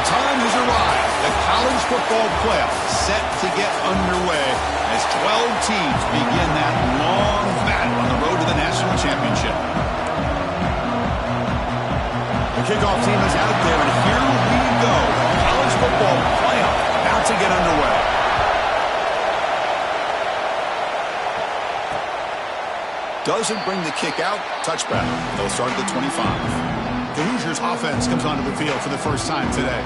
The time has arrived. The college football playoff set to get underway as 12 teams begin that long battle on the road to the national championship. The kickoff team is out there, and here we go. College football playoff about to get underway. Doesn't bring the kick out. Touchback. They'll start at the 25. The Hoosiers offense comes onto the field for the first time today.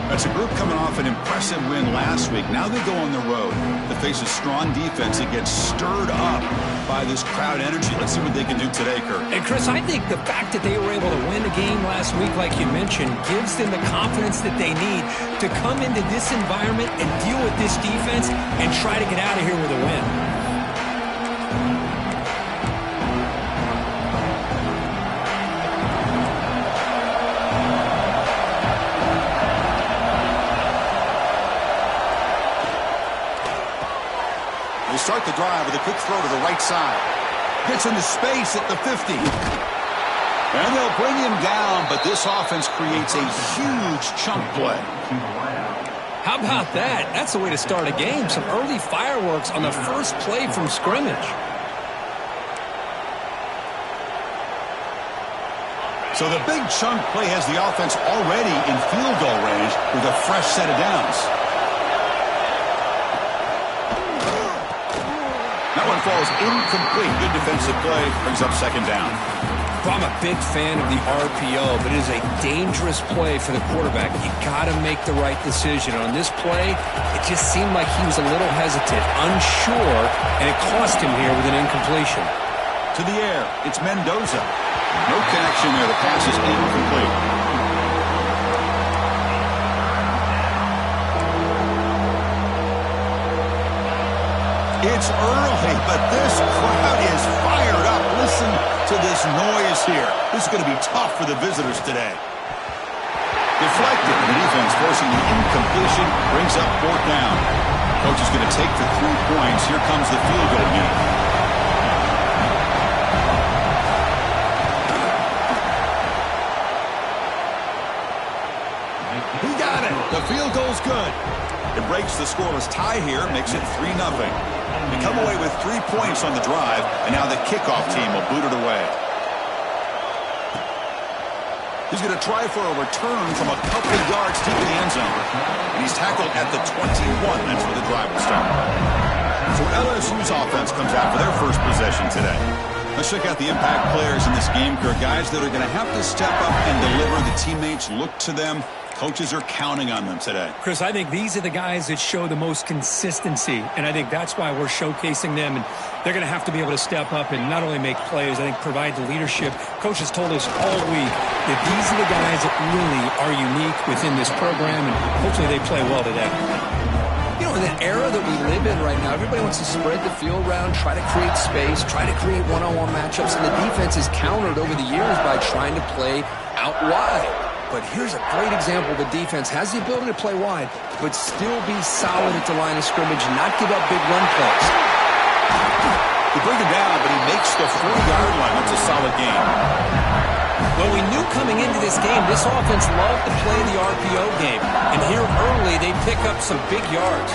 That's a group coming off an impressive win last week. Now they go on the road to face a strong defense that gets stirred up by this crowd energy. Let's see what they can do today, Kurt. And Chris, I think the fact that they were able to win a game last week, like you mentioned, gives them the confidence that they need to come into this environment and deal with this defense and try to get out of here with a win. Start the drive with a quick throw to the right side. Gets into space at the 50. And they'll bring him down, but this offense creates a huge chunk play. How about that? That's the way to start a game. Some early fireworks on the first play from scrimmage. So the big chunk play has the offense already in field goal range with a fresh set of downs. That one falls incomplete. Good defensive play. Brings up second down. Well, I'm a big fan of the RPO, but it is a dangerous play for the quarterback. You got to make the right decision. On this play, it just seemed like he was a little hesitant, unsure, and it cost him here with an incompletion. To the air, it's Mendoza. No connection there. The pass is incomplete. It's early, but this crowd is fired up. Listen to this noise here. This is going to be tough for the visitors today. Deflected. The defense forcing the incompletion. Brings up fourth down. Coach is going to take the 3 points. Here comes the field goal unit. He got it. The field goal's good. It breaks the scoreless tie here. Makes it 3-0. They come away with 3 points on the drive, and now the kickoff team will boot it away. He's going to try for a return from a couple of yards deep in the end zone. And he's tackled at the 21. That's where the drive will start. So LSU's offense comes out for their first possession today. Let's check out the impact players in this game, Kurt. Guys that are going to have to step up and deliver. The teammates look to them. Coaches are counting on them today. Chris, I think these are the guys that show the most consistency, and I think that's why we're showcasing them, and they're going to have to be able to step up and not only make plays, I think provide the leadership. Coach has told us all week that these are the guys that really are unique within this program, and hopefully they play well today. You know, in the era that we live in right now, everybody wants to spread the field around, try to create space, try to create one-on-one matchups, and the defense is countered over the years by trying to play out wide. But here's a great example. The defense has the ability to play wide, but still be solid at the line of scrimmage and not give up big run plays. They bring him down, but he makes the 40-yard line. That's a solid game. Well, we knew coming into this game, this offense loved to play the RPO game. And here early, they pick up some big yards.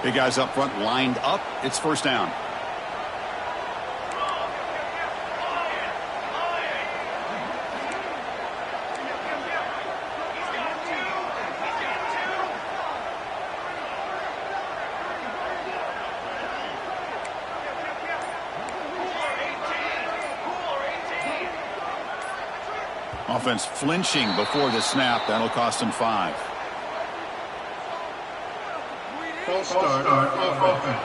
Big guys up front lined up. It's first down. Offense flinching before the snap. That'll cost him 5. False start on offense.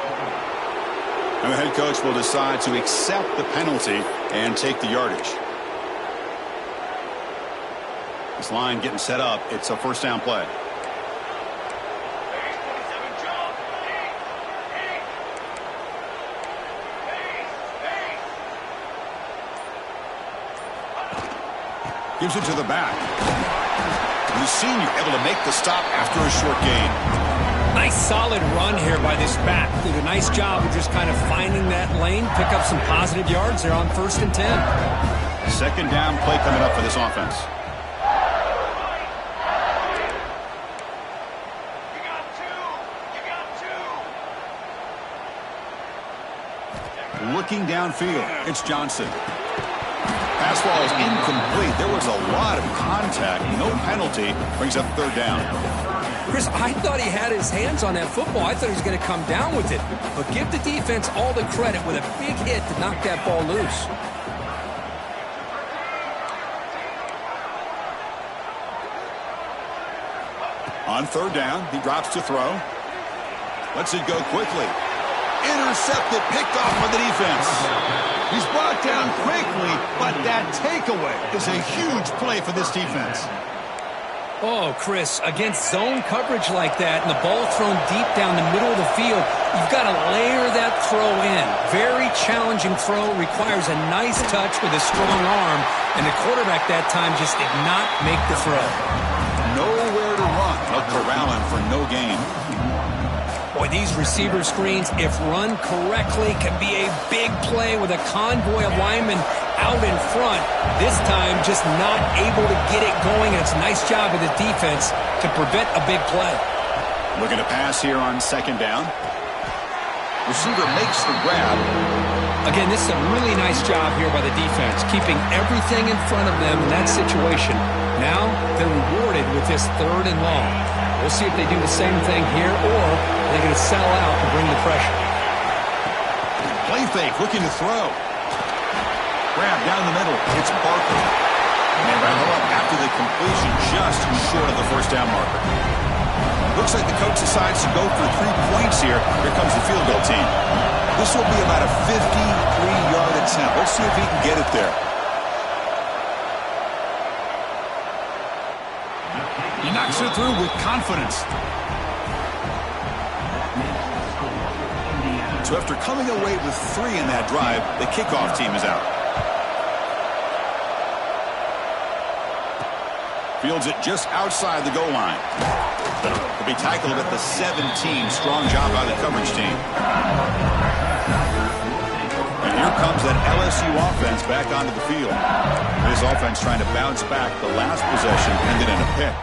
And the head coach will decide to accept the penalty and take the yardage. This line getting set up. It's a first down play. Gives it to the back. And the senior able to make the stop after a short gain. Nice solid run here by this back. Did a nice job of just kind of finding that lane, pick up some positive yards there on 1st and 10. Second down play coming up for this offense. Looking downfield, it's Johnson. Pass ball is incomplete. There was a lot of contact. No penalty. Brings up third down. Chris, I thought he had his hands on that football. I thought he was going to come down with it. But give the defense all the credit with a big hit to knock that ball loose. On third down, he drops to throw. Lets it go quickly. Intercepted, picked off by the defense. He's brought down quickly, but that takeaway is a huge play for this defense. Oh, Chris, against zone coverage like that and the ball thrown deep down the middle of the field, you've got to layer that throw in. Very challenging throw, requires a nice touch with a strong arm, and the quarterback that time just did not make the throw. Nowhere to run. They'll corral him for no gain. Boy, these receiver screens, if run correctly, can be a big play with a convoy of linemen out in front. This time, just not able to get it going, and it's a nice job of the defense to prevent a big play. Looking to pass here on second down. Receiver makes the grab. Again, this is a really nice job here by the defense, keeping everything in front of them in that situation. Now, they're rewarded with this third and long. We'll see if they do the same thing here, or they're going to sell out and bring the pressure. Play fake, looking to throw. Grab down the middle. It's Barker. And they rattle up after the completion, just short of the first down marker. Looks like the coach decides to go for 3 points here. Here comes the field goal team. This will be about a 53-yard attempt. Let's see if he can get it there. He knocks it through with confidence. So after coming away with 3 in that drive, the kickoff team is out. Fields it just outside the goal line. He'll be tackled at the 17. Strong job by the coverage team. And here comes that LSU offense back onto the field. This offense trying to bounce back. The last possession ended in a pick.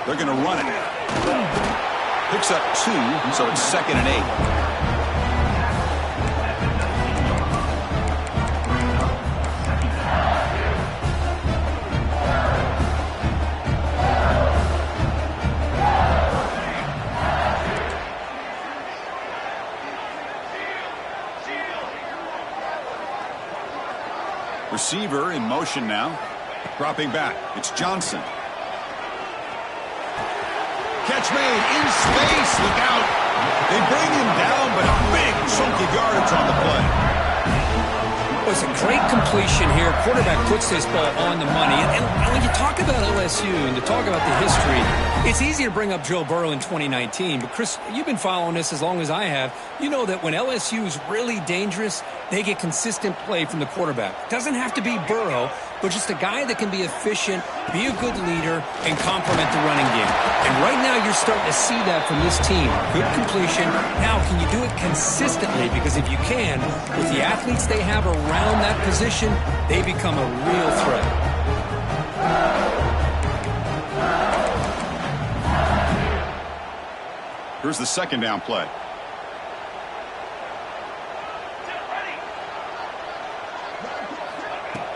They're going to run it. Picks up 2, so it's 2nd and 8. Receiver in motion now. Dropping back. It's Johnson. Catch made in space. Look out. They bring him down, but a big chunk of yardage on the play. Well, it's a great completion here. Quarterback puts this ball on the money. And when you talk about LSU and to talk about the history, it's easy to bring up Joe Burrow in 2019. But, Chris, you've been following this as long as I have. You know that when LSU is really dangerous, they get consistent play from the quarterback. Doesn't have to be Burrow, but just a guy that can be efficient, be a good leader, and complement the running game. And right now you're starting to see that from this team. Good completion. Now, can you do it consistently? Because if you can, with the athletes they have around that position, they become a real threat. Here's the second down play.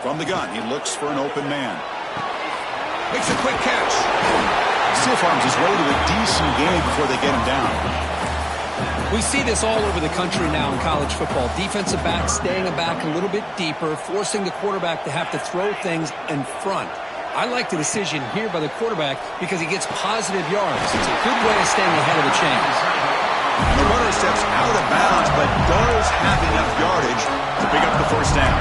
From the gun, he looks for an open man. Makes a quick catch. Still farms his way to a decent gain before they get him down. We see this all over the country now in college football. Defensive backs staying back a little bit deeper, forcing the quarterback to have to throw things in front. I like the decision here by the quarterback because he gets positive yards. It's a good way of staying ahead of the chains. And the runner steps out of bounds, but does have enough yardage to pick up the first down.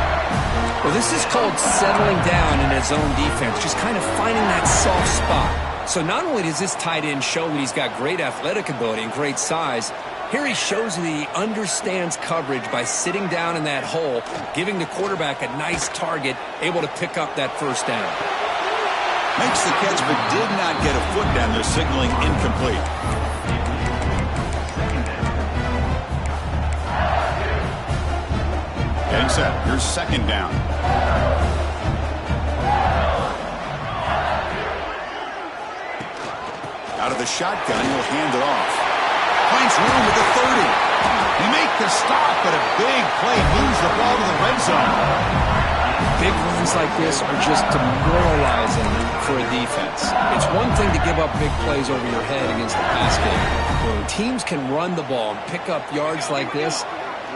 Well, this is called settling down in his own defense, just kind of finding that soft spot. So not only does this tight end show that he's got great athletic ability and great size, here he shows that he understands coverage by sitting down in that hole, giving the quarterback a nice target, able to pick up that first down. Makes the catch, but did not get a foot down there, signaling incomplete. Ncaa, here's second down. Out of the shotgun, he'll hand it off. Finds room at the 30. They make the stop, but a big play moves the ball to the red zone. Big runs like this are just demoralizing for a defense. It's one thing to give up big plays over your head against the pass game. When teams can run the ball and pick up yards like this,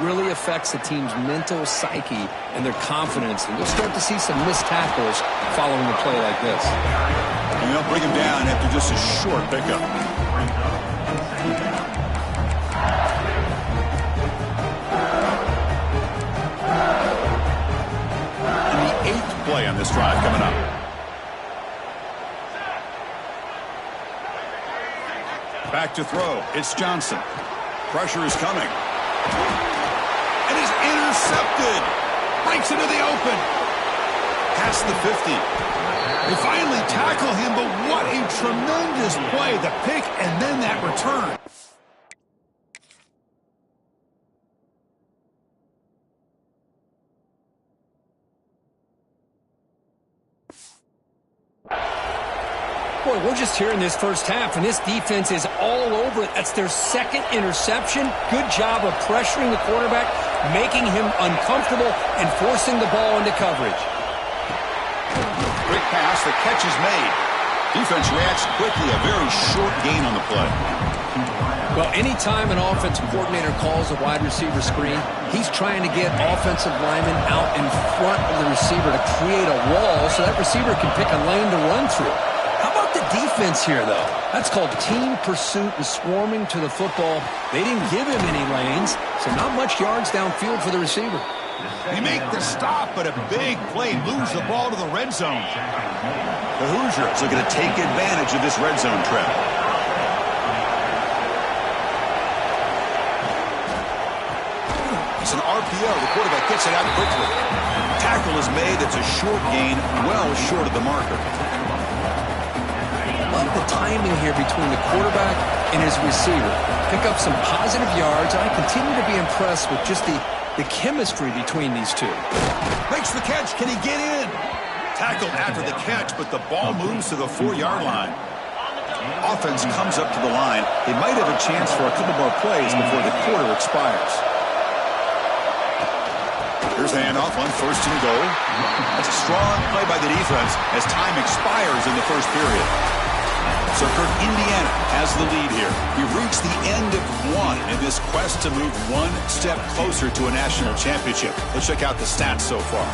really affects the team's mental psyche and their confidence. And you'll start to see some missed tackles following a play like this. And they'll bring him down after just a short pickup. And the 8th play on this drive coming up. Back to throw. It's Johnson. Pressure is coming. And he's intercepted. Breaks into the open. Past the 50. They finally tackle him, but what a tremendous play. The pick and then that return. Boy, we're just here in this first half, and this defense is all over it. That's their second interception. Good job of pressuring the quarterback, making him uncomfortable, and forcing the ball into coverage. Quick pass, the catch is made. Defense reacts quickly, a very short gain on the play. Well, anytime an offensive coordinator calls a wide receiver screen, he's trying to get offensive linemen out in front of the receiver to create a wall so that receiver can pick a lane to run through. How about the defense here, though? That's called team pursuit and swarming to the football. They didn't give him any lanes, so not much yards downfield for the receiver. They make the stop, but a big play moves the ball to the red zone. The Hoosiers are going to take advantage of this red zone trap. It's an RPO. The quarterback gets it out quickly. Tackle is made. It's a short gain, well short of the marker. Love the timing here between the quarterback and his receiver. Pick up some positive yards. I continue to be impressed with just the chemistry between these two. Makes the catch. Can he get in? Tackled after the catch, but the ball moves to the 4-yard line. Offense comes up to the line. They might have a chance for a couple more plays before the quarter expires. Here's the handoff on 1st and goal. That's a strong play by the defense as time expires in the first period. So Kirk, Indiana has the lead here. We've reached the end of one in this quest to move one step closer to a national championship. Let's check out the stats so far.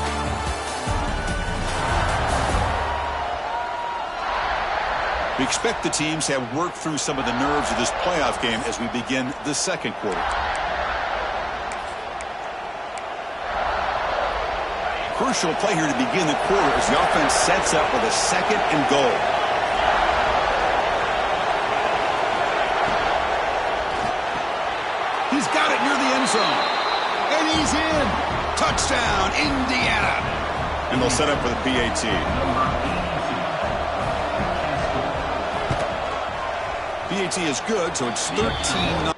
We expect the teams to have worked through some of the nerves of this playoff game as we begin the second quarter. Crucial play here to begin the quarter as the offense sets up with a 2nd and goal. He's got it near the end zone. And he's in. Touchdown, Indiana. And they'll set up for the PAT. PAT is good, so it's 13-0.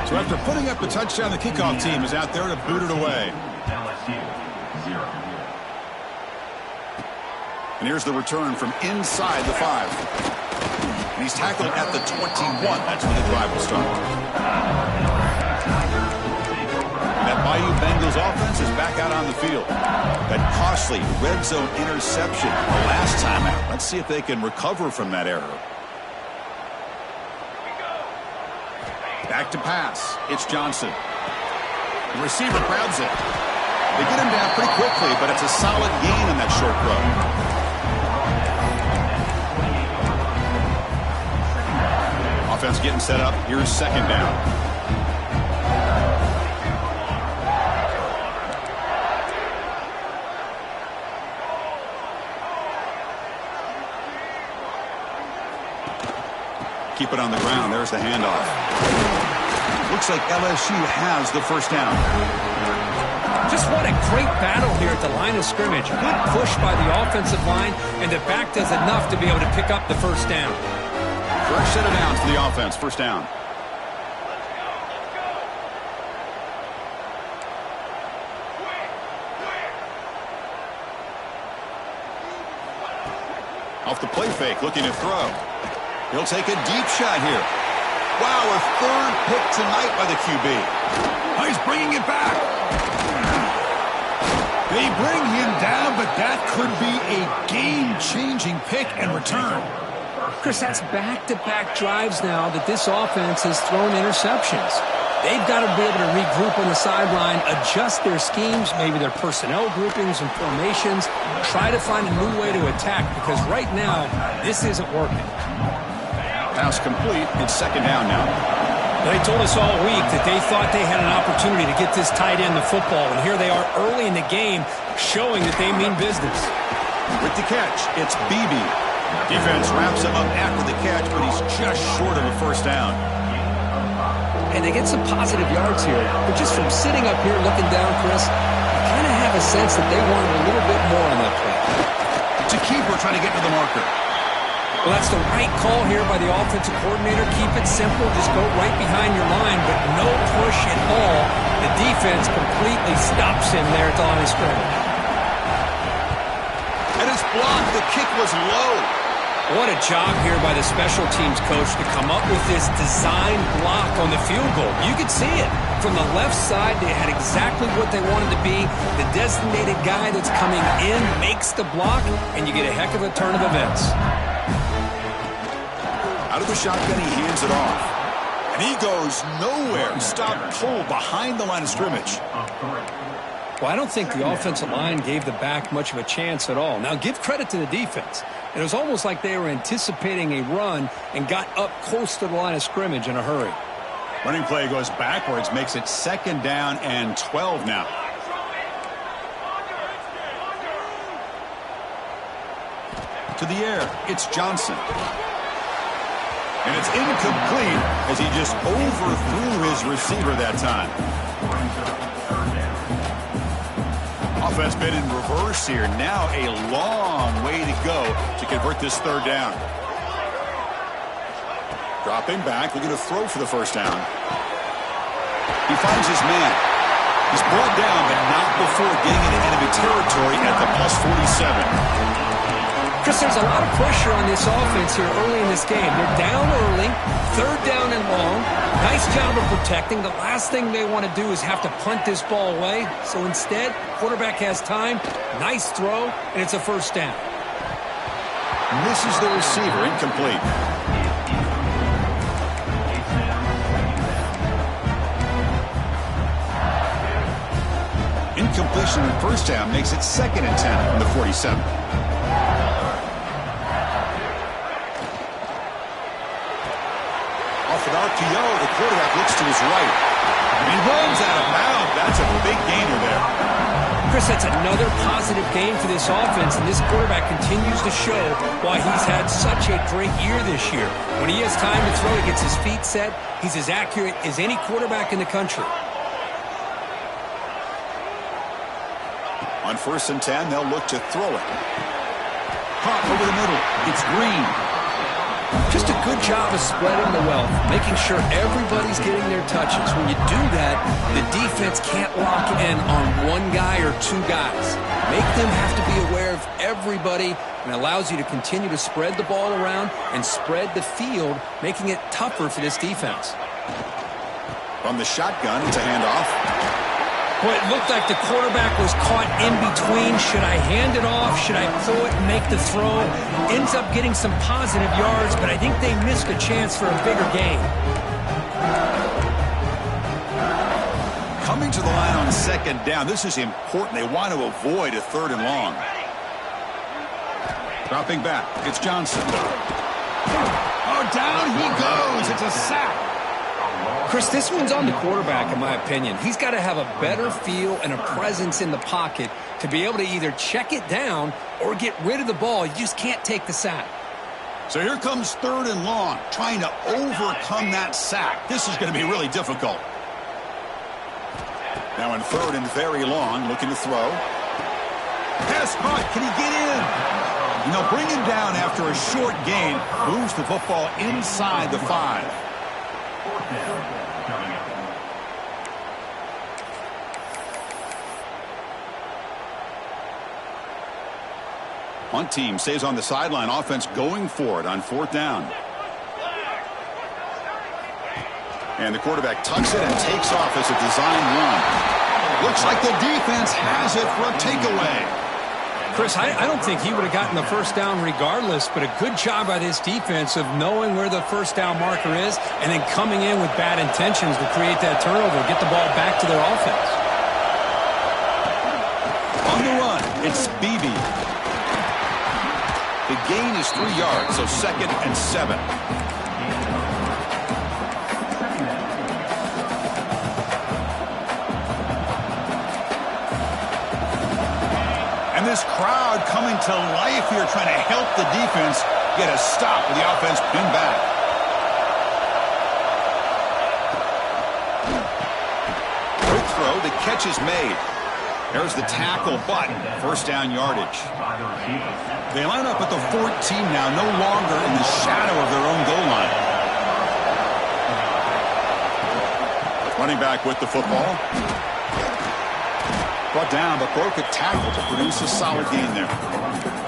So after putting up a touchdown, the kickoff team is out there to boot it away. And here's the return from inside the 5. And he's tackled at the 21. That's when the drive will start. And that Bayou Bengals offense is back out on the field. That costly red zone interception the last time out. Let's see if they can recover from that error. Back to pass. It's Johnson. The receiver grabs it. They get him down pretty quickly, but it's a solid gain on that short throw. Offense getting set up. Here's 2nd down. keep it on the ground. There's the handoff. Looks like LSU has the first down. Just what a great battle here at the line of scrimmage. Good push by the offensive line, and the back does enough to be able to pick up the first down. First set of downs for the offense. First down. Off the play fake, looking to throw. He'll take a deep shot here. Wow, a third pick tonight by the QB. Oh, he's bringing it back. They bring him down, but that could be a game-changing pick and return. Chris, that's back-to-back drives now that this offense has thrown interceptions. They've got to be able to regroup on the sideline, adjust their schemes, maybe their personnel groupings and formations, try to find a new way to attack, because right now, this isn't working. Pass complete. It's second down now. They told us all week that they thought they had an opportunity to get this tight end the football, and here they are early in the game showing that they mean business. With the catch, it's Beebe. Defense wraps him up after the catch, but he's just short of a first down. And they get some positive yards here, but just from sitting up here looking down, Chris, you kind of have a sense that they wanted a little bit more on that play. It's a keeper trying to get to the marker. Well, that's the right call here by the offensive coordinator. Keep it simple. Just go right behind your line, but no push at all. The defense completely stops him there at the line of scrimmage. And it's blocked. The kick was low. What a job here by the special teams coach to come up with this design block on the field goal. You could see it. From the left side, they had exactly what they wanted to be. The designated guy that's coming in makes the block, and you get a heck of a turn of events. Out of the shotgun, he hands it off. And he goes nowhere. Stopped cold behind the line of scrimmage. Well, I don't think the offensive line gave the back much of a chance at all. Now, give credit to the defense. It was almost like they were anticipating a run and got up close to the line of scrimmage in a hurry. Running play goes backwards, makes it second down and 12 now. To the air, it's Johnson. And it's incomplete as he just overthrew his receiver that time. Offense been in reverse here. Now a long way to go to convert this third down. Dropping back, looking to throw for the first down. He finds his man. He's brought down, but not before getting into enemy territory at the plus 47. Chris, there's a lot of pressure on this offense here early in this game. They're down early, third down and long. Nice job of protecting. The last thing they want to do is have to punt this ball away. So instead, quarterback has time, nice throw, and it's a first down. Misses the receiver, incomplete. Incompletion in first down makes it second and 10 from the 47. Off an RPO, the quarterback looks to his right. And he runs out of bounds. That's a big gainer there. Chris, that's another positive game for this offense, and this quarterback continues to show why he's had such a great year this year. When he has time to throw, he gets his feet set. He's as accurate as any quarterback in the country. On first and 10, they'll look to throw it. Caught over the middle. It's Green. Just a good job of spreading the wealth, making sure everybody's getting their touches. When you do that, the defense can't lock in on one guy or two guys. Make them have to be aware of everybody, and allows you to continue to spread the ball around and spread the field, making it tougher for this defense. From the shotgun, it's a handoff. Well, it looked like the quarterback was caught in between. Should I hand it off? Should I throw it and make the throw? Ends up getting some positive yards, but I think they missed a chance for a bigger gain. Coming to the line on second down. This is important. They want to avoid a third and long. Dropping back. It's Johnson. Oh, down he goes. It's a sack. Chris, this one's on the quarterback, in my opinion. He's got to have a better feel and a presence in the pocket to be able to either check it down or get rid of the ball. You just can't take the sack. So here comes 3rd and long, trying to overcome that sack. This is going to be really difficult. Now in 3rd and very long, looking to throw. Pass caught. Can he get in? And they'll bring him down after a short gain. Moves the football inside the 5. Punt team stays on the sideline. Offense going for it on 4th down. And the quarterback tucks it and takes off as a design run. Looks like the defense has it for a takeaway. Chris, I don't think he would have gotten the first down regardless, but a good job by this defense of knowing where the first down marker is and then coming in with bad intentions to create that turnover, get the ball back to their offense. On the run, it's Beebe. The gain is 3 yards, so 2nd and 7. And this crowd coming to life here, trying to help the defense get a stop with the offense pinned back. Quick throw, the catch is made. There's the tackle button, 1st down yardage. They line up at the 14 now, no longer in the shadow of their own goal line. Running back with the football. Brought down, but broke a tackle to produce a solid gain there.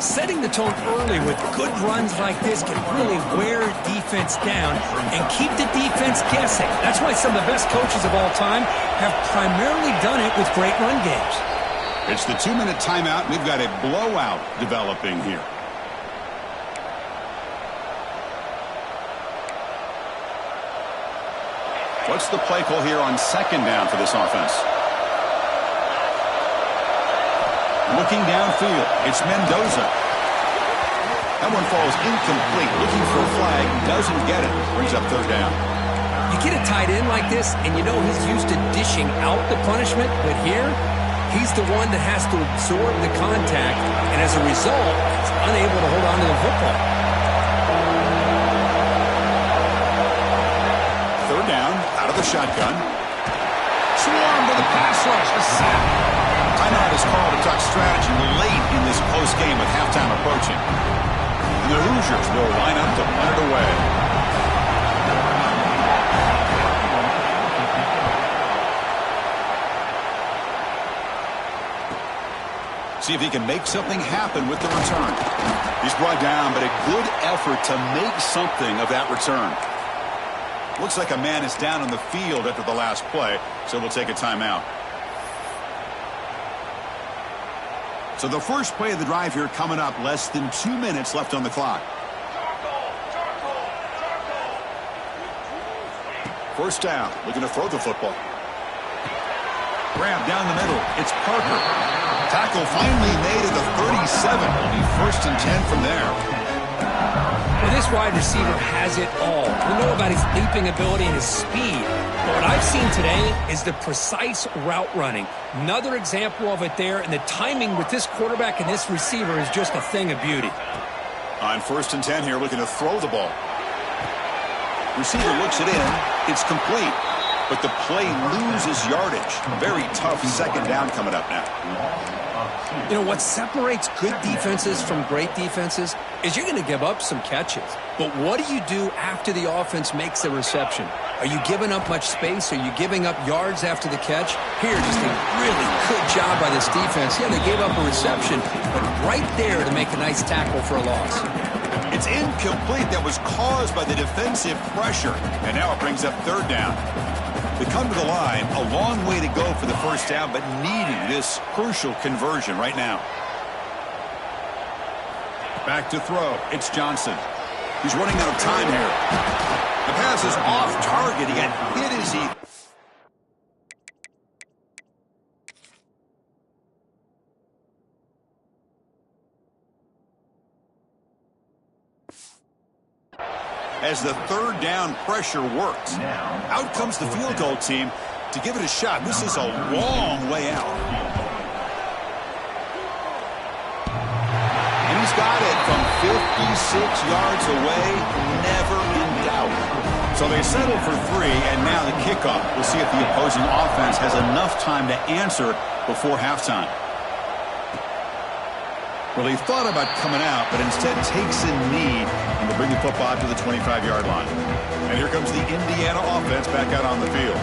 Setting the tone early with good runs like this can really wear defense down and keep the defense guessing. That's why some of the best coaches of all time have primarily done it with great run games. It's the 2-minute timeout. We've got a blowout developing here. What's the play call here on 2nd down for this offense? Looking downfield, it's Mendoza. That one falls incomplete. Looking for a flag, doesn't get it. Brings up 3rd down. You get a tight end like this, and you know he's used to dishing out the punishment, but here, he's the one that has to absorb the contact, and as a result, he's unable to hold on to the football. 3rd down, out of the shotgun. Swarm to the pass rush, a sack. Timeout is called to talk strategy late in this close game with halftime approaching. And the Hoosiers will line up to punt it away. See if he can make something happen with the return. He's brought down, but a good effort to make something of that return. Looks like a man is down on the field after the last play, so we'll take a timeout. So the first play of the drive here coming up, less than 2 minutes left on the clock. 1st down, looking to throw the football. Grab down the middle, it's Parker. Tackle finally made at the 37. Will be 1st and 10 from there. Well, this wide receiver has it all. We know about his leaping ability and his speed. But what I've seen today is the precise route running. Another example of it there, and the timing with this quarterback and this receiver is just a thing of beauty. On 1st and 10 here, looking to throw the ball. Receiver looks it in. It's complete. But the play loses yardage. Very tough 2nd down coming up now. You know, what separates good defenses from great defenses is you're going to give up some catches. But what do you do after the offense makes a reception? Are you giving up much space? Are you giving up yards after the catch? Here, just a really good job by this defense. Yeah, they gave up a reception, but right there to make a nice tackle for a loss. It's incomplete. That was caused by the defensive pressure. And now it brings up 3rd down. They come to the line, a long way to go for the 1st down, but needing this crucial conversion right now. Back to throw. It's Johnson. He's running out of time here. The pass is off target. He got hit as he... As the 3rd down pressure works. Out comes the field goal team to give it a shot. This is a long way out. And he's got it from 56 yards away, never in doubt. So they settle for 3, and now the kickoff. We'll see if the opposing offense has enough time to answer before halftime. Well, he thought about coming out, but instead takes a knee and will bring the football to the 25-yard line. And here comes the Indiana offense back out on the field.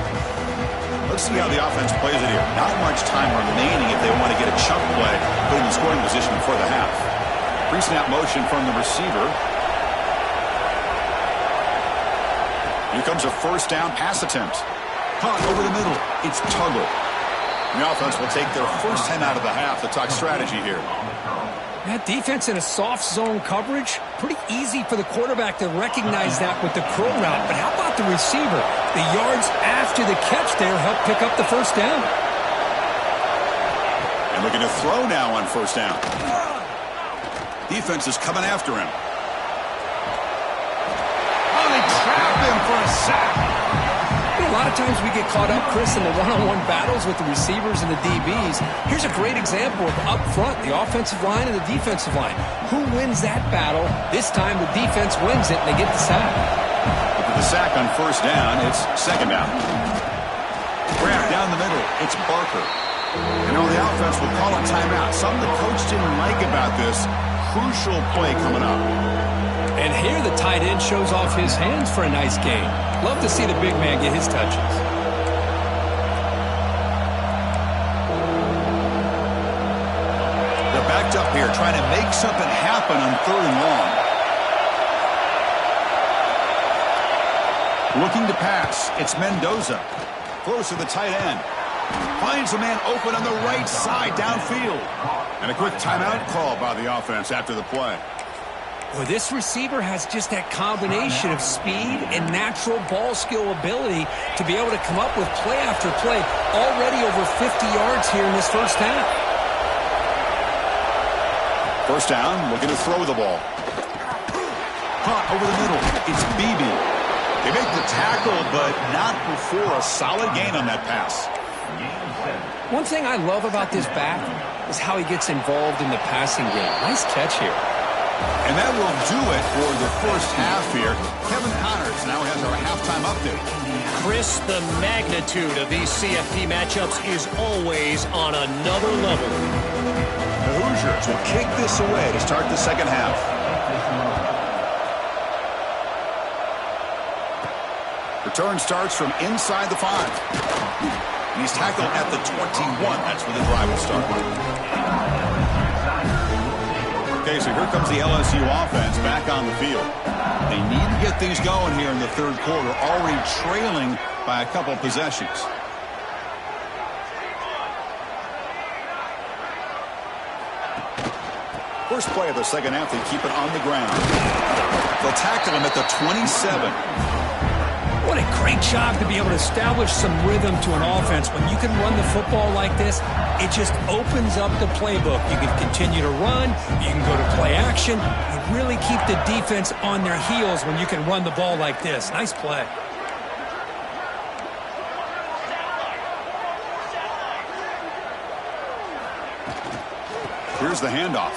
Let's see how the offense plays it here. Not much time remaining if they want to get a chunk play, put in the scoring position before the half. Pre-snap motion from the receiver. Here comes a first down pass attempt. Caught over the middle. It's Tuggle. The offense will take their first 10 out of the half to talk strategy here. That defense in a soft zone coverage, pretty easy for the quarterback to recognize that with the curl route. But how about the receiver? The yards after the catch there help pick up the first down. And looking to throw now on first down. Defense is coming after him. Oh, they trap him for a sack. A lot of times we get caught up, Chris, in the one-on-one battles with the receivers and the DBs. Here's a great example of up front, the offensive line and the defensive line. Who wins that battle? This time the defense wins it, and they get the sack. With the sack on first down, it's second down. Grab down the middle. It's Barker. You know, the offense will call a timeout. Something the coach didn't like about this. Crucial play coming up. And here the tight end shows off his hands for a nice gain. Love to see the big man get his touches. They're backed up here trying to make something happen on 3rd and long. Looking to pass. It's Mendoza. Close to the tight end. Finds a man open on the right side downfield. And a quick timeout call by the offense after the play. Well, this receiver has just that combination of speed and natural ball skill ability to be able to come up with play after play. Already over 50 yards here in this first half. First down, looking to throw the ball. Caught over the middle. It's Beebe. They make the tackle, but not before a solid gain on that pass. One thing I love about this back is how he gets involved in the passing game. Nice catch here. And that will do it for the first half here. Kevin Connors now has our halftime update. Chris, the magnitude of these CFP matchups is always on another level. The Hoosiers will kick this away to start the second half. Return starts from inside the 5. And he's tackled at the 21. That's where the drive will start. Okay, so here comes the LSU offense back on the field. They need to get things going here in the 3rd quarter, already trailing by a couple possessions. First play of the second half, they keep it on the ground. They'll tackle him at the 27. What a great job to be able to establish some rhythm to an offense. When you can run the football like this, it just opens up the playbook. You can continue to run. You can go to play action. You really keep the defense on their heels when you can run the ball like this. Nice play. Here's the handoff.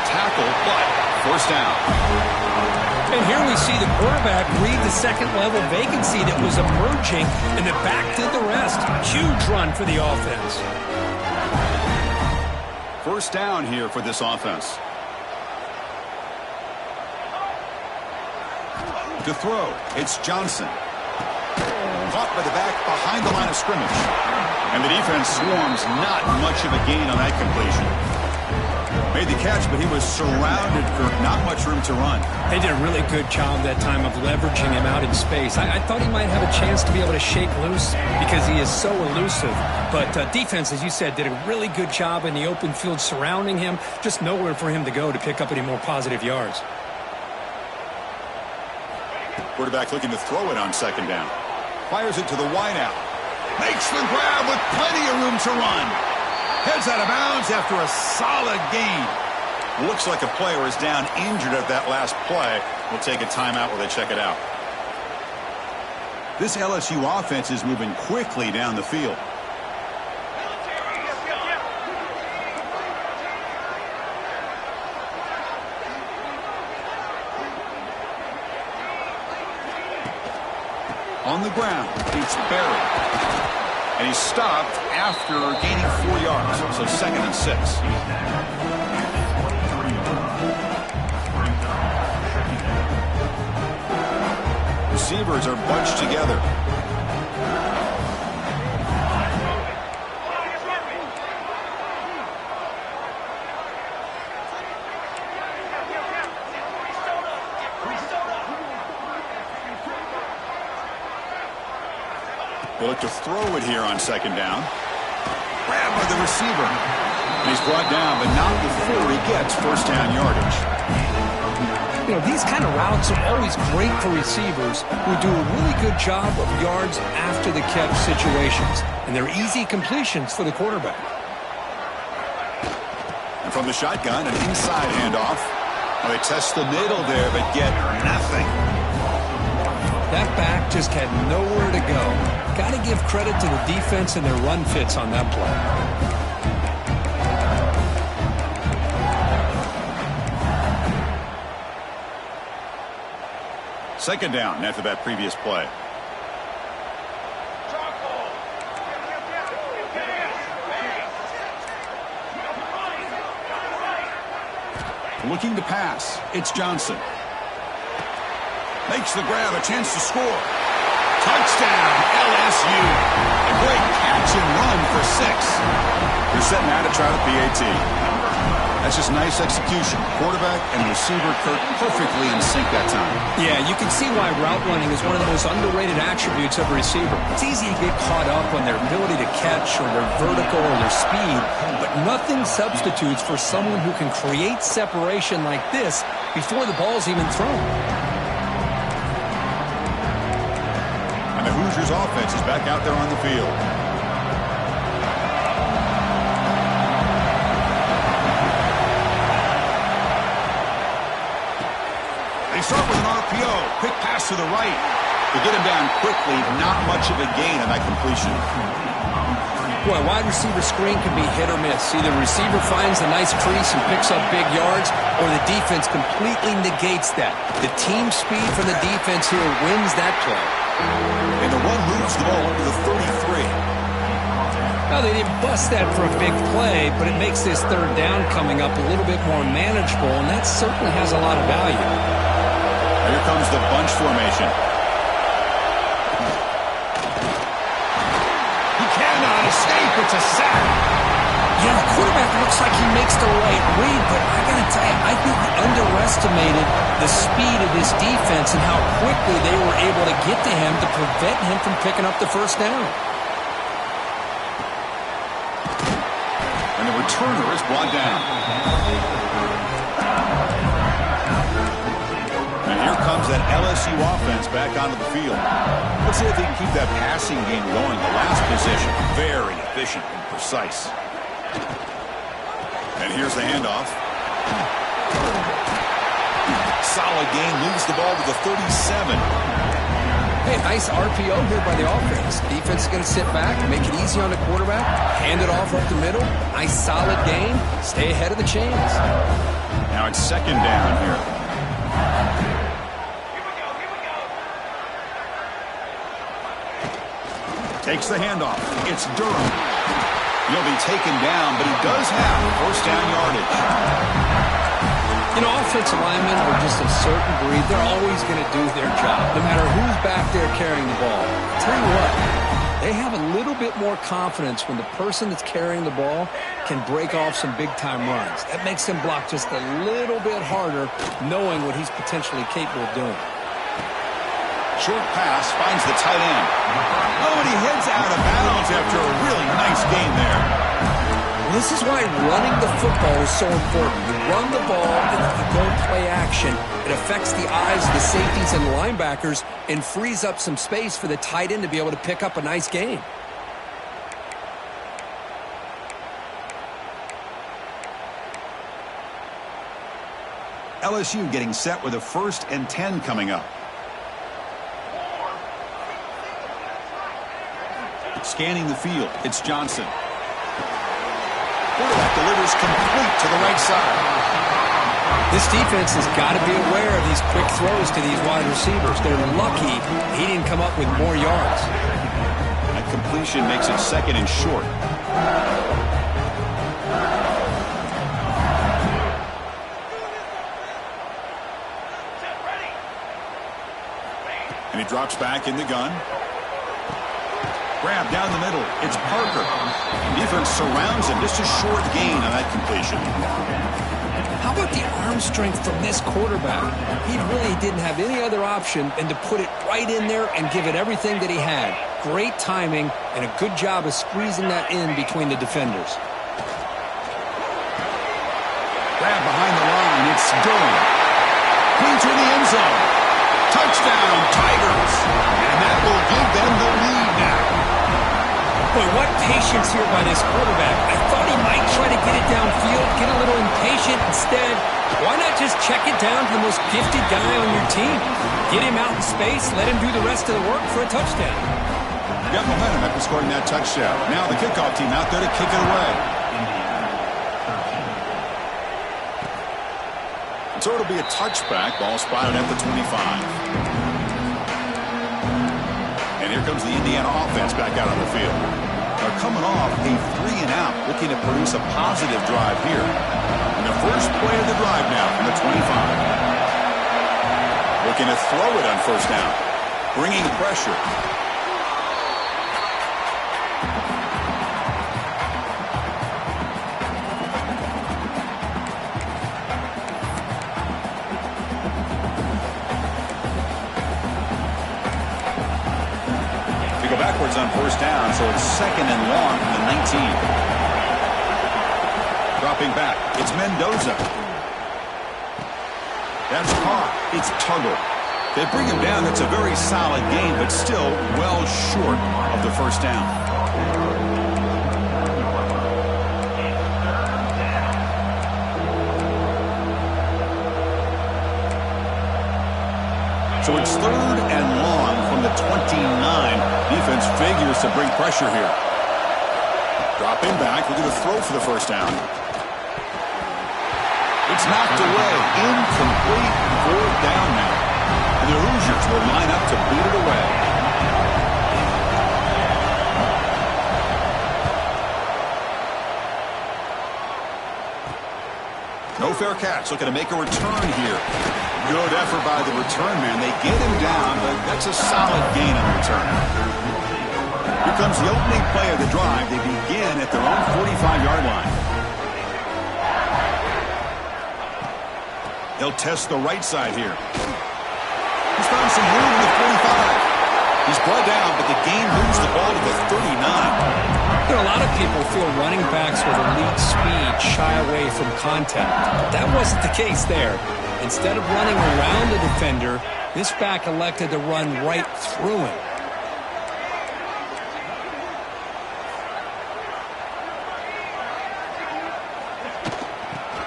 Tackle, but first down. And here we see the quarterback read the second-level vacancy that was emerging, and the back did the rest. Huge run for the offense. First down here for this offense. To throw, it's Johnson. Caught by the back behind the line of scrimmage. And the defense swarms, not much of a gain on that completion. Made the catch, but he was surrounded for not much room to run. They did a really good job that time of leveraging him out in space. I thought he might have a chance to be able to shake loose because he is so elusive. But defense, as you said, did a really good job in the open field surrounding him. Just nowhere for him to go to pick up any more positive yards. Quarterback looking to throw it on second down. Fires it to the wideout. Makes the grab with plenty of room to run. Heads out of bounds after a solid gain. Looks like a player is down injured at that last play. We'll take a timeout while they check it out. This LSU offense is moving quickly down the field. On the ground, it's buried. And he's stopped after gaining 4 yards, so 2nd and 6. Receivers are bunched together. They look to throw it here on 2nd down. Grabbed by the receiver. And he's brought down, but not before he gets 1st down yardage. You know, these kind of routes are always great for receivers who do a really good job of yards after the catch situations. And they're easy completions for the quarterback. And from the shotgun, an inside handoff. Well, they test the middle there, but get nothing. That back just had nowhere to go. Got to give credit to the defense and their run fits on that play. Second down after that previous play. Looking to pass. It's Johnson. Makes the grab, a chance to score. Touchdown, LSU. A great catch and run for 6. They're setting out to try the PAT. That's just nice execution. Quarterback and receiver Kirk perfectly in sync that time. Yeah, you can see why route running is one of the most underrated attributes of a receiver. It's easy to get caught up on their ability to catch or their vertical or their speed, but nothing substitutes for someone who can create separation like this before the ball's even thrown. And the Hoosiers offense is back out there on the field. They start with an RPO. Quick pass to the right. They get him down quickly. Not much of a gain on that completion. Boy, wide receiver screen can be hit or miss. Either the receiver finds a nice crease and picks up big yards, or the defense completely negates that. The team speed from the defense here wins that play. And the run moves the ball to the 33. Now, they didn't bust that for a big play, but it makes this 3rd down coming up a little bit more manageable, and that certainly has a lot of value. Here comes the bunch formation. He cannot escape. It's a sack. Yeah, the quarterback looks like he makes the right read, but I got to tell you, I think he underestimated the speed of this defense and how quickly they were able to get to him to prevent him from picking up the 1st down. And the returner is brought down. And here comes that LSU offense back onto the field. Let's see if they can keep that passing game going. The last possession, very efficient and precise. And here's the handoff. Solid gain, moves the ball to the 37. Hey, nice RPO here by the offense. Defense is going to sit back, make it easy on the quarterback, hand it off up the middle. Nice solid gain. Stay ahead of the chains. Now it's 2nd down here. Takes the handoff. It's Durham. He'll be taken down, but he does have 1st down yardage. You know, offensive linemen are just a certain breed. They're always going to do their job, no matter who's back there carrying the ball. I'll tell you what, they have a little bit more confidence when the person that's carrying the ball can break off some big-time runs. That makes him block just a little bit harder, knowing what he's potentially capable of doing. Short pass finds the tight end. Oh, and he heads out of bounds after a really nice gain there. This is why running the football is so important. You run the ball, and if you don't play action, it affects the eyes of the safeties and linebackers and frees up some space for the tight end to be able to pick up a nice gain. LSU getting set with a 1st and 10 coming up. Scanning the field, it's Johnson. Quarterback delivers complete to the right side. This defense has got to be aware of these quick throws to these wide receivers. They're lucky he didn't come up with more yards. That completion makes it 2nd and short. And he drops back in the gun. Grab down the middle. It's Parker. Defense surrounds him. Just a short gain on that completion. How about the arm strength from this quarterback? He really didn't have any other option than to put it right in there and give it everything that he had. Great timing and a good job of squeezing that in between the defenders. Grab behind the line. It's Durham. Clean to the end zone. Touchdown, Tigers. And that will give them the lead now. Boy, what patience here by this quarterback. I thought he might try to get it downfield, get a little impatient. Instead, why not just check it down to the most gifted guy on your team? Get him out in space, let him do the rest of the work for a touchdown. Got momentum after scoring that touchdown. Now the kickoff team out there to kick it away. So it'll be a touchback. Ball spotted at the 25. And here comes the Indiana offense back out on the field. They're coming off a 3-and-out, looking to produce a positive drive here. And the first play of the drive now from the 25. Looking to throw it on first down. Bringing pressure. On first down, so it's 2nd and long from the 19. Dropping back, it's Mendoza. That's caught. It's Tuggle. They bring him down. That's a very solid gain, but still well short of the first down. So it's 3rd and long from the 29. Defense figures to bring pressure here. Dropping back. We're going to throw for the first down. It's knocked away. Incomplete. 4th down now. And the Hoosiers will line up to boot it away. No fair catch. Looking to make a return here. Good effort by the return man. They get him down, but that's a solid gain on the return. Here comes the opening play of the drive. They begin at their own 45-yard line. They'll test the right side here. He's found some room in the 45. He's brought down, but the gain moves the ball to the 39. You know, a lot of people feel running backs with elite speed shy away from contact. But that wasn't the case there. Instead of running around the defender, this back elected to run right through him.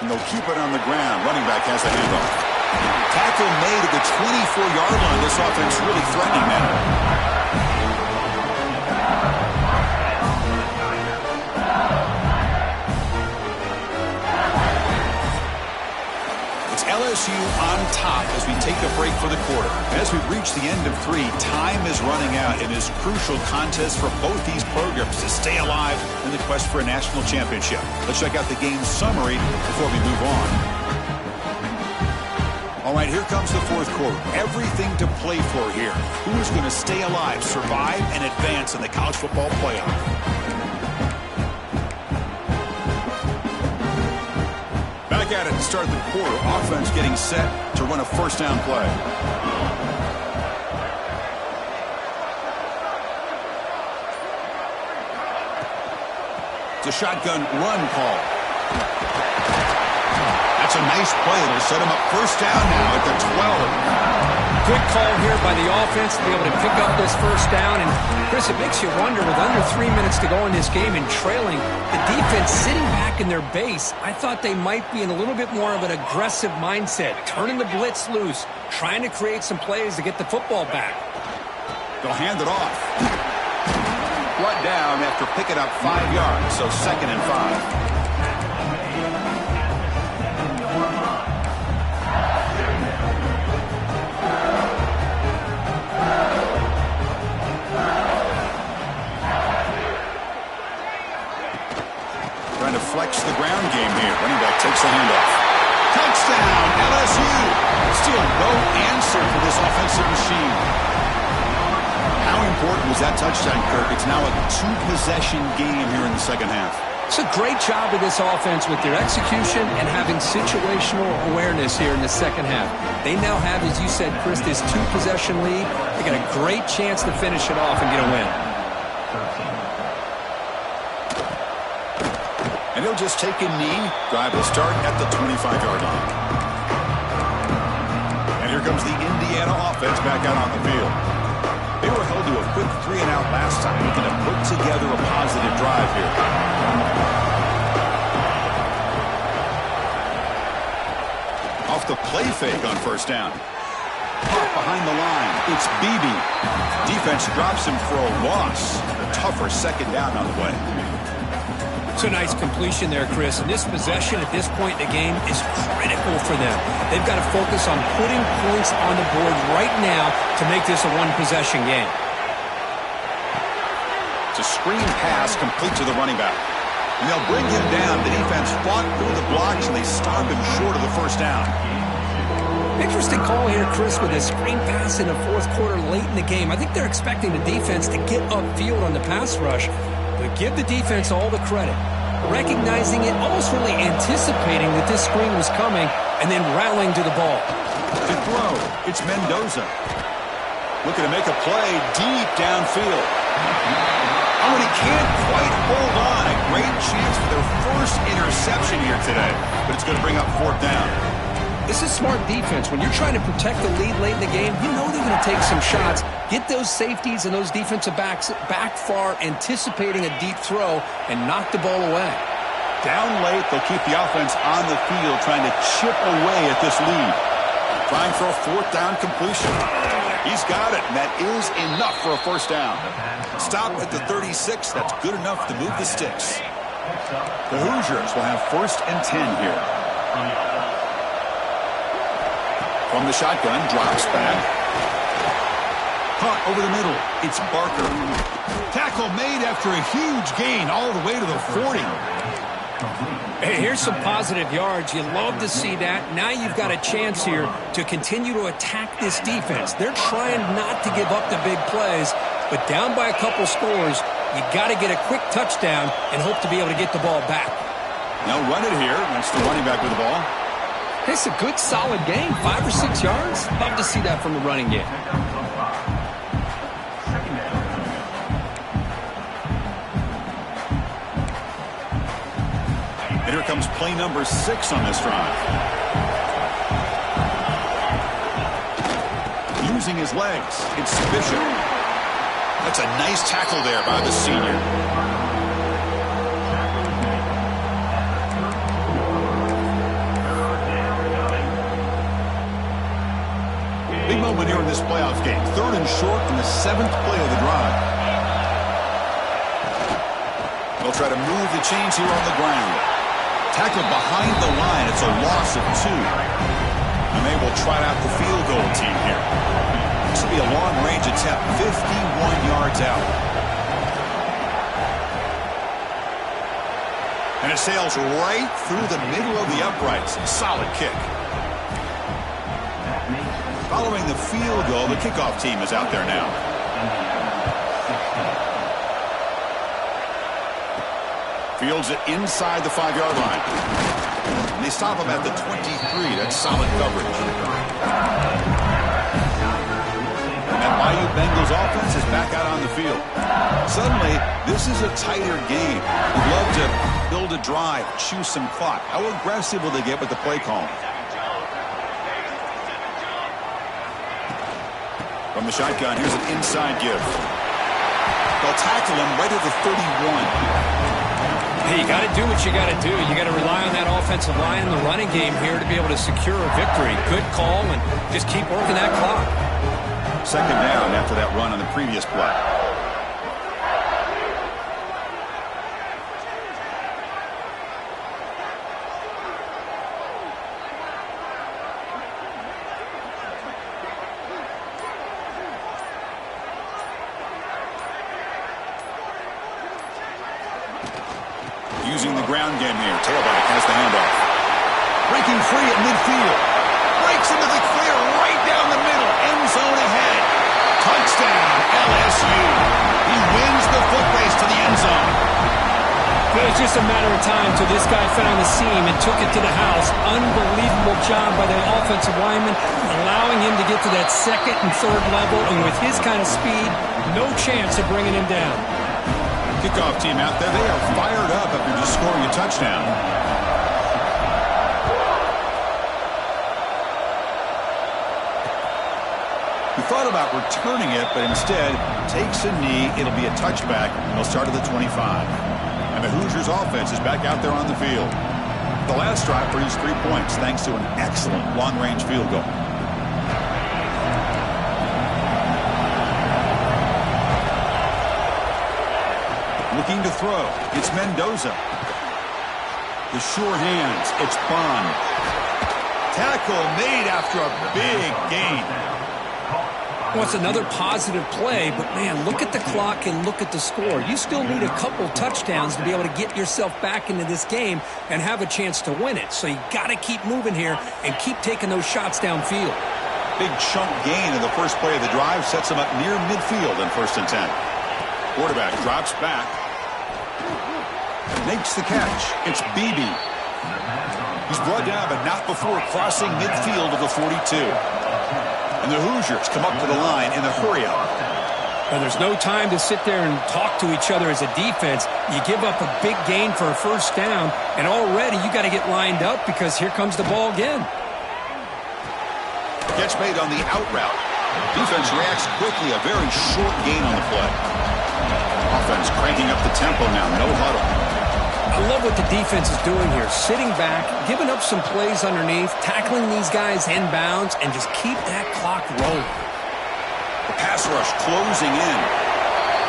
And they'll keep it on the ground. Running back has the handoff. Tackle made at the 24-yard line. This offense really threatening now. LSU on top as we take a break for the quarter. As we reach the end of 3, time is running out in this crucial contest for both these programs to stay alive in the quest for a national championship. Let's check out the game summary before we move on. All right, here comes the 4th quarter. Everything to play for here. Who is going to stay alive, survive, and advance in the college football playoff? At it to start the quarter. Offense getting set to run a first down play. It's a shotgun run call. That's a nice play. It'll set him up first down now at the 12. Good call here by the offense to be able to pick up this first down. And, Chris, it makes you wonder, with under 3 minutes to go in this game and trailing, the defense sitting back in their base, I thought they might be in a little bit more of an aggressive mindset, turning the blitz loose, trying to create some plays to get the football back. They'll hand it off. Brought down after picking up 5 yards, so 2nd and 5. important was that touchdown, Kirk? It's now a two-possession game here in the second half. It's a great job of this offense with their execution and having situational awareness here in the second half. They now have, as you said, Chris, this two-possession lead. They got a great chance to finish it off and get a win. And he'll just take a knee. Drive will start at the 25-yard line. And here comes the Indiana offense back out on the field. They were held to a quick 3-and-out last time, looking to put together a positive drive here. Off the play fake on first down. Pop behind the line. It's Beebe. Defense drops him for a loss. A tougher second down on the way. It's a nice completion there, Chris. And this possession at this point in the game is critical for them. They've got to focus on putting points on the board right now to make this a one-possession game. It's a screen pass complete to the running back. And they'll bring him down. The defense fought through the blocks, and they stopped him short of the first down. Interesting call here, Chris, with a screen pass in the fourth quarter late in the game. I think they're expecting the defense to get upfield on the pass rush. But give the defense all the credit. Recognizing it, almost really anticipating that this screen was coming, and then rallying to the ball. To throw, it's Mendoza. Looking to make a play deep downfield. Oh, and he can't quite hold on. A great chance for their first interception here today. But it's going to bring up fourth down. This is smart defense. When you're trying to protect the lead late in the game, you know they're going to take some shots, get those safeties and those defensive backs back far, anticipating a deep throw, and knock the ball away. Down late, they'll keep the offense on the field, trying to chip away at this lead. Trying for a fourth down completion. He's got it, and that is enough for a first down. Stop at the 36. That's good enough to move the sticks. The Hoosiers will have 1st and 10 here. From the shotgun, drops back. Caught over the middle. It's Barker. Tackle made after a huge gain all the way to the 40. Hey, here's some positive yards. You love to see that. Now you've got a chance here to continue to attack this defense. They're trying not to give up the big plays, but down by a couple scores, you got to get a quick touchdown and hope to be able to get the ball back. Now run it here. That's the running back with the ball. It's a good, solid game. 5 or 6 yards. Love to see that from the running game. And here comes play number 6 on this drive. Using his legs, it's Bishop. That's a nice tackle there by the senior. Big moment here in this playoff game. 3rd and short in the 7th play of the drive. They'll try to move the chains here on the ground. Tackled behind the line. It's a loss of 2. And they will try out the field goal team here. This will be a long-range attempt. 51 yards out. And it sails right through the middle of the uprights. Solid kick. Following the field goal, the kickoff team is out there now. Fields it inside the 5-yard line. And they stop him at the 23. That's solid coverage. And that Bayou Bengals offense is back out on the field. Suddenly, this is a tighter game. We'd love to build a drive, choose some clock. How aggressive will they get with the play call? From the shotgun, here's an inside give. They'll tackle him right at the 31. Hey, you got to do what you got to do. You got to rely on that offensive line in the running game here to be able to secure a victory. Good call, and just keep working that clock. 2nd down after that run on the previous play. Using the ground game here. Tailback has the handoff. Breaking free at midfield. Breaks into the clear right down the middle. End zone ahead. Touchdown, LSU. zone. It was just a matter of time till this guy found the seam and took it to the house. Unbelievable job by the offensive lineman, allowing him to get to that second and third level, and with his kind of speed, no chance of bringing him down. Kickoff team out there, they are fired up after just scoring a touchdown. He thought about returning it, but instead takes a knee. It'll be a touchback, and they'll start at the 25. And the Hoosiers offense is back out there on the field. The last drive produced 3 points thanks to an excellent long-range field goal. Looking to throw. It's Mendoza. The sure hands. It's Bond. Tackle made after a big gain. Well, it's another positive play, but, man, look at the clock and look at the score. You still need a couple touchdowns to be able to get yourself back into this game and have a chance to win it. So you got to keep moving here and keep taking those shots downfield. Big chunk gain in the first play of the drive sets him up near midfield in 1st and 10. Quarterback drops back. Makes the catch. It's Beebe. He's brought down, but not before crossing midfield of the 42. And the Hoosiers come up to the line in a hurry-up. Well, there's no time to sit there and talk to each other as a defense. You give up a big gain for a 1st down, and already you got to get lined up because here comes the ball again. Catch made on the out route. Defense reacts quickly. A very short gain on the play. Offense cranking up the tempo now. No huddle. I love what the defense is doing here. Sitting back, giving up some plays underneath, tackling these guys inbounds, and just keep that clock rolling. The pass rush closing in.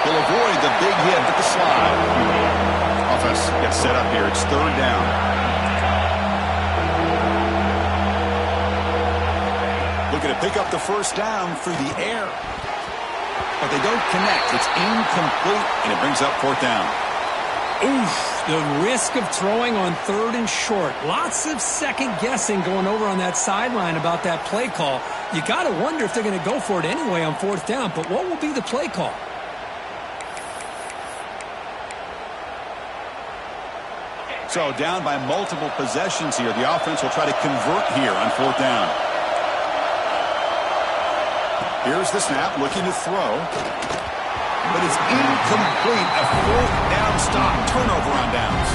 He'll avoid the big hit with the slide. Offense gets set up here. It's 3rd down. Looking to pick up the 1st down through the air. But they don't connect. It's incomplete, and it brings up 4th down. Oof, the risk of throwing on 3rd and short. Lots of second guessing going over on that sideline about that play call. You got to wonder if they're going to go for it anyway on 4th down, but what will be the play call? So down by multiple possessions here. The offense will try to convert here on 4th down. Here's the snap, looking to throw. But it's incomplete. A 4th down stop. Turnover on downs.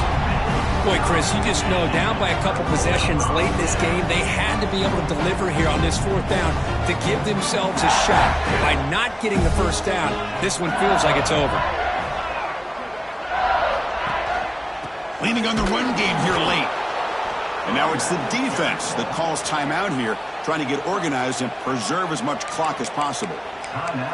Boy, Chris, you just know down by a couple possessions late in this game, they had to be able to deliver here on this 4th down to give themselves a shot. By not getting the 1st down, this one feels like it's over. Leaning on the run game here late. And now it's the defense that calls timeout here, trying to get organized and preserve as much clock as possible.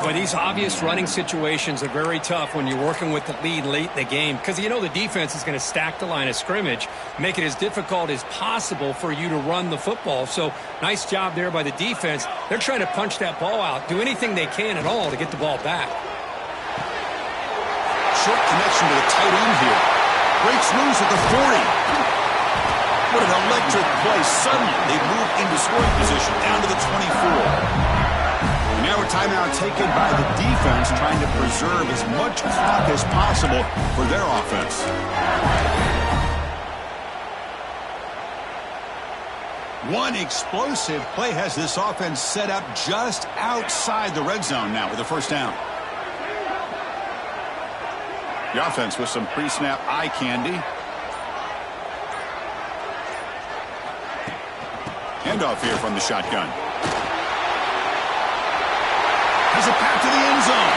Well, these obvious running situations are very tough when you're working with the lead late in the game because you know the defense is going to stack the line of scrimmage, make it as difficult as possible for you to run the football. So nice job there by the defense. They're trying to punch that ball out, do anything they can at all to get the ball back. Short connection to the tight end here. Breaks loose at the 40. What an electric play. Suddenly they move into scoring position down to the 24. Now a timeout taken by the defense, trying to preserve as much clock as possible for their offense. One explosive play has this offense set up just outside the red zone now with a 1st down. The offense with some pre-snap eye candy. Handoff here from the shotgun. Has a path to the end zone.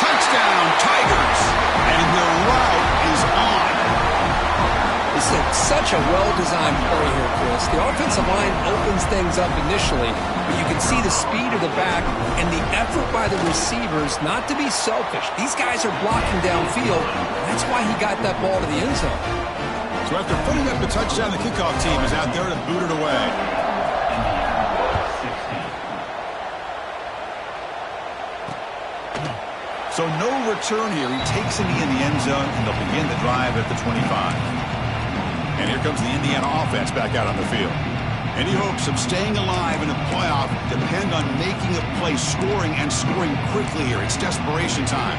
Touchdown, Tigers. And the route is on. This is such a well-designed play here, Chris. The offensive line opens things up initially, but you can see the speed of the back and the effort by the receivers not to be selfish. These guys are blocking downfield. That's why he got that ball to the end zone. So after putting up the touchdown, the kickoff team is out there to boot it away. So no return here. He takes a knee in the end zone, and they'll begin the drive at the 25. And here comes the Indiana offense back out on the field. Any hopes of staying alive in a playoff depend on making a play, scoring, and scoring quickly here. It's desperation time.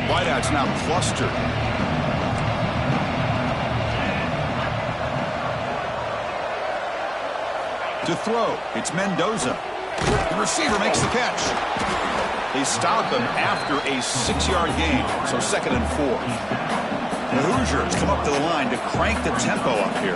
wideouts now clustered. To throw, it's Mendoza. The receiver makes the catch. They stop him after a 6-yard gain, so 2nd and 4. The Hoosiers come up to the line to crank the tempo up here.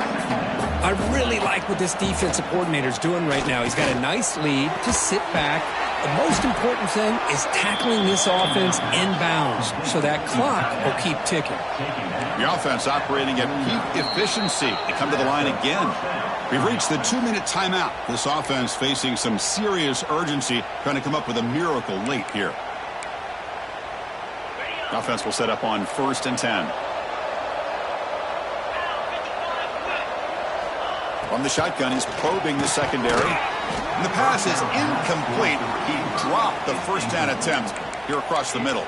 I really like what this defensive coordinator is doing right now. He's got a nice lead. Just sit back. The most important thing is tackling this offense inbounds so that clock will keep ticking. The offense operating at peak efficiency. They come to the line again. We've reached the 2-minute timeout. This offense facing some serious urgency, trying to come up with a miracle late here. The offense will set up on 1st and 10. From the shotgun, he's probing the secondary. And the pass is incomplete. He dropped the first down attempt here across the middle.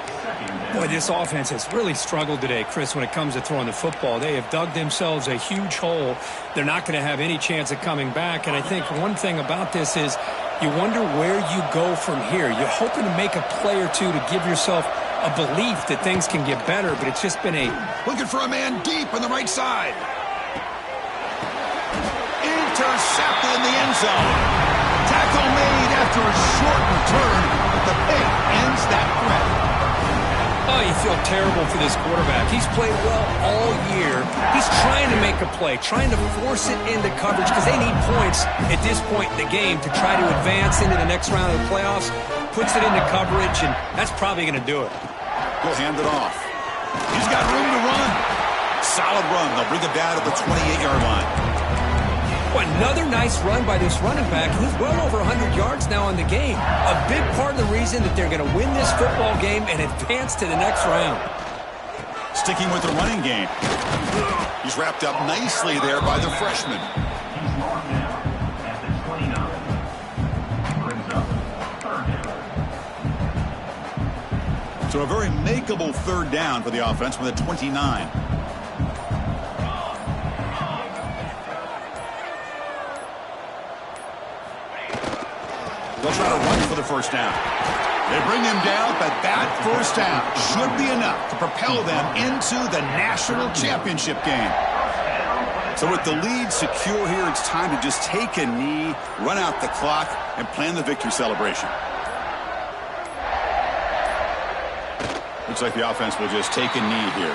Boy, this offense has really struggled today, Chris, when it comes to throwing the football. They have dug themselves a huge hole. They're not going to have any chance of coming back. And I think one thing about this is you wonder where you go from here. You're hoping to make a play or two to give yourself a belief that things can get better, but it's just been a... Looking for a man deep on the right side. Intercepted in the end zone. Tackle made after a short return, but the pick ends that threat. Oh, you feel terrible for this quarterback. He's played well all year. He's trying to make a play, trying to force it into coverage because they need points at this point in the game to try to advance into the next round of the playoffs. Puts it into coverage, and that's probably going to do it. We'll hand it off. He's got room to run. Solid run. They'll bring it down to the 28-yard line. Another nice run by this running back. He's well over 100 yards now in the game. A big part of the reason that they're going to win this football game and advance to the next round. Sticking with the running game. He's wrapped up nicely there by the freshman. So a very makeable 3rd down for the offense with a 29. They'll try to run for the first down. They bring him down, but that first down should be enough to propel them into the national championship game. So with the lead secure here, it's time to just take a knee, run out the clock, and plan the victory celebration. Looks like the offense will just take a knee here.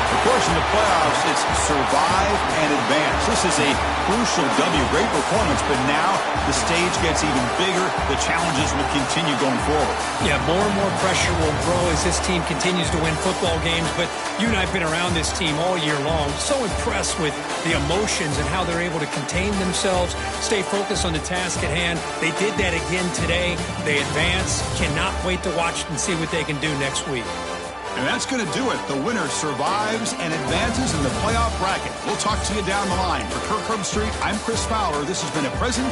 Of course, in the playoffs, it's survive and advance. This is a crucial W. Great performance, but now the stage gets even bigger. The challenges will continue going forward. Yeah, more and more pressure will grow as this team continues to win football games. But you and I have been around this team all year long. So impressed with the emotions and how they're able to contain themselves, stay focused on the task at hand. They did that again today. They advance. Cannot wait to watch and see what they can do next week. And that's going to do it. The winner survives and advances in the playoff bracket. We'll talk to you down the line. For Kirk Herbstreit, I'm Chris Fowler. This has been a present